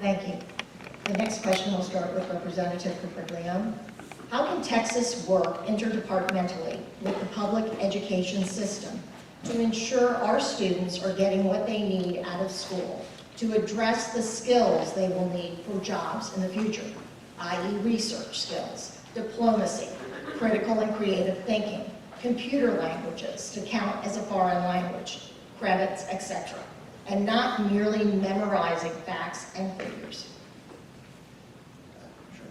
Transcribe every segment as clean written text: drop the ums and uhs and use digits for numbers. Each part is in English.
Thank you. The next question will start with Representative Capriglione. How can Texas work interdepartmentally with the public education system to ensure our students are getting what they need out of school to address the skills they will need for jobs in the future, i.e. research skills, diplomacy, critical and creative thinking, computer languages to count as a foreign language, credits, etc., and not merely memorizing facts and figures?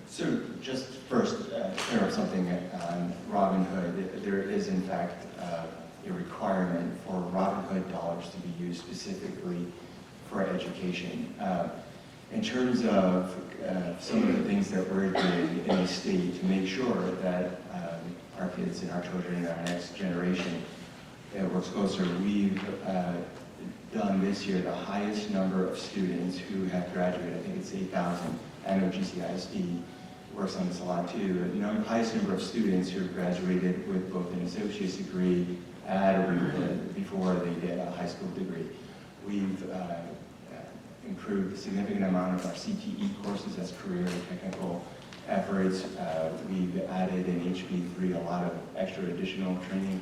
So just first, clear up something on Robin Hood. There is in fact a requirement for Robin Hood dollars to be used specifically for education. In terms of some of the things that we're doing in the state to make sure that our kids and our children and our next generation works closer, we've done this year the highest number of students who have graduated. I think it's 8,000. I know GCISD works on this a lot too. The highest number of students who have graduated with both an associate's degree at or before they get a high school degree. We've improved a significant amount of our CTE courses, as career and technical efforts. We've added in HB3 a lot of extra additional training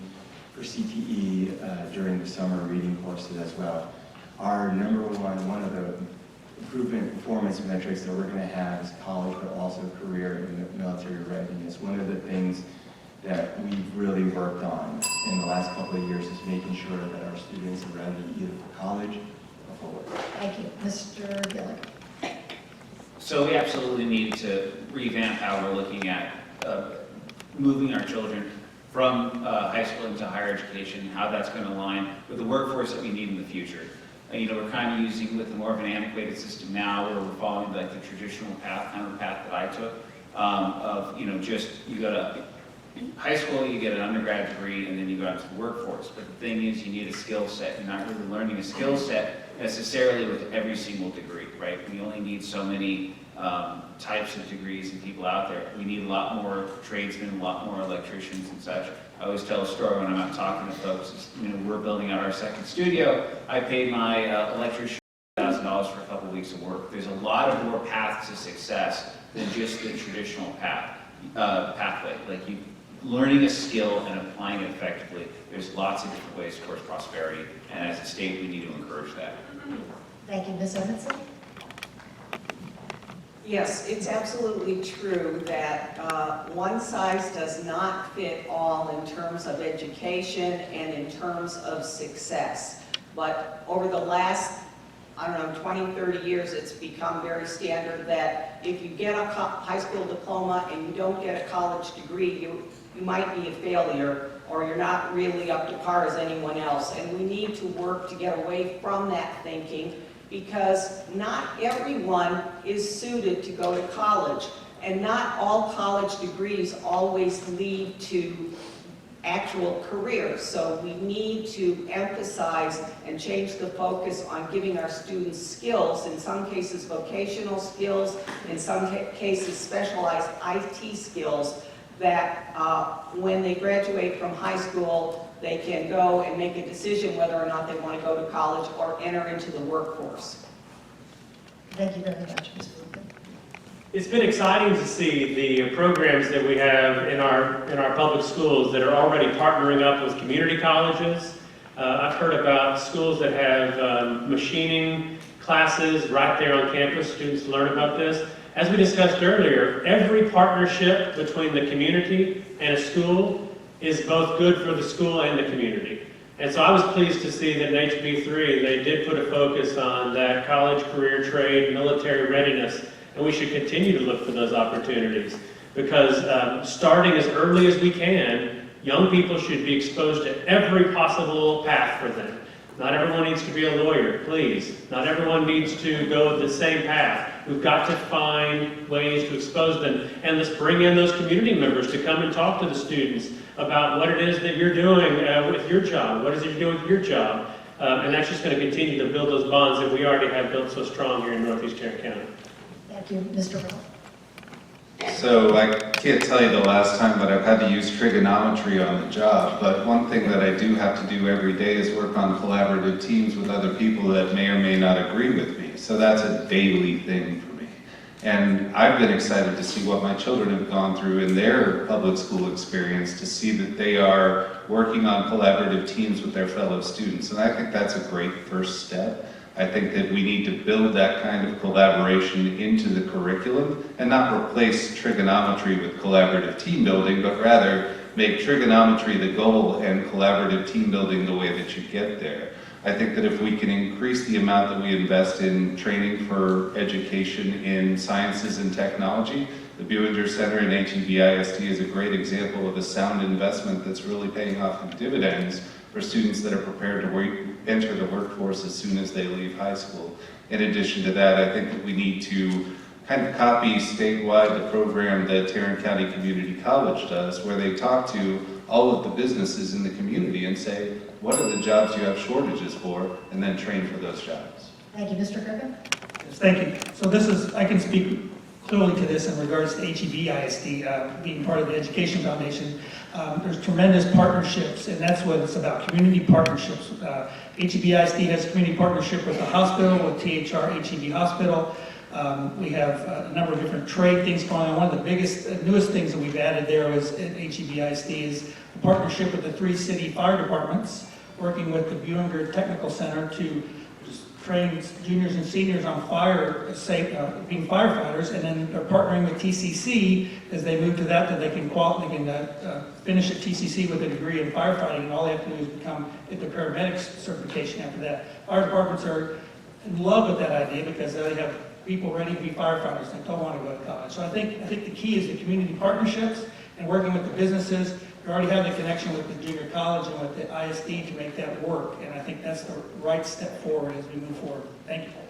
for CTE during the summer reading courses as well. Our one of the improvement performance metrics that we're going to have is college, but also career and military readiness. One of the things that we've really worked on in the last couple of years is making sure that our students are ready either for college or for work. Thank you. Mr. Gillick. So we absolutely need to revamp how we're looking at moving our children from high school into higher education, how that's going to align with the workforce that we need in the future. We're kind of using with more of an antiquated system now where we're following like the traditional path, kind of the path that I took, of, just you go to high school, you get an undergrad degree, and then you go out to the workforce. But the thing is, you need a skill set. You're not really learning a skill set necessarily with every single degree, right? We only need so many types of degrees and people out there. We need a lot more tradesmen, a lot more electricians and such. I always tell a story when I'm out talking to folks. We're building out our second studio. I paid my electrician $1,000 for a couple of weeks of work. There's a lot of more paths to success than just the traditional pathway. Like learning a skill and applying it effectively. There's lots of different ways towards prosperity, and as a state, we need to encourage that. Thank you. Ms. Edmondson? Yes, it's absolutely true that one size does not fit all in terms of education and in terms of success. But over the last, 20, 30 years, it's become very standard that if you get a high school diploma and you don't get a college degree, you might be a failure or you're not really up to par as anyone else. And we need to work to get away from that thinking, because not everyone is suited to go to college, and not all college degrees always lead to actual careers. So we need to emphasize and change the focus on giving our students skills, in some cases vocational skills, in some cases specialized IT skills, that when they graduate from high school, they can go and make a decision whether or not they want to go to college or enter into the workforce. Thank you very much, Ms. Blumen. It's been exciting to see the programs that we have in our public schools that are already partnering up with community colleges. I've heard about schools that have machining classes right there on campus. Students learn about this. As we discussed earlier, every partnership between the community and a school is both good for the school and the community. And so I was pleased to see that in HB3 they did put a focus on that college, career, trade, military readiness, and we should continue to look for those opportunities, because starting as early as we can, young people should be exposed to every possible path for them. Not everyone needs to be a lawyer, please. Not everyone needs to go the same path. We've got to find ways to expose them. And let's bring in those community members to come and talk to the students about what it is that you're doing with your job. What is it you're doing with your job? And that's just going to continue to build those bonds that we already have built so strong here in Northeast Tarrant County. Thank you. Mr. Rowe. So I can't tell you the last time that I've had to use trigonometry on the job, but one thing that I do have to do every day is work on collaborative teams with other people that may or may not agree with me. So that's a daily thing for me. And I've been excited to see what my children have gone through in their public school experience, to see that they are working on collaborative teams with their fellow students. And I think that's a great first step. I think that we need to build that kind of collaboration into the curriculum and not replace trigonometry with collaborative team building, but rather make trigonometry the goal and collaborative team building the way that you get there. I think that if we can increase the amount that we invest in training for education in sciences and technology, the Buinger Center and HEB-ISD is a great example of a sound investment that's really paying off in dividends for students that are prepared to enter the workforce as soon as they leave high school. In addition to that, I think that we need to kind of copy statewide the program that Tarrant County Community College does, where they talk to all of the businesses in the community and say, what are the jobs you have shortages for, and then train for those jobs. Thank you, Mr. Griffin. Yes, thank you. So this is, I can speak clearly to this in regards to HEB-ISD being part of the Education Foundation. There's tremendous partnerships, and that's what it's about, community partnerships. HEB-ISD has a community partnership with the hospital, with THR HEB Hospital. We have a number of different trade things going on. One of the biggest, newest things that we've added there is at HEB-ISD is a partnership with the 3 city fire departments, working with the Buinger Technical Center to train juniors and seniors on being firefighters, and then they're partnering with TCC as they move to that they can finish at TCC with a degree in firefighting, and all they have to do is get their paramedics certification after that. Fire departments are in love with that idea because they have people ready to be firefighters that don't want to go to college. So I think the key is the community partnerships and working with the businesses. We already have the connection with the junior college and with the ISD to make that work, and I think that's the right step forward as we move forward.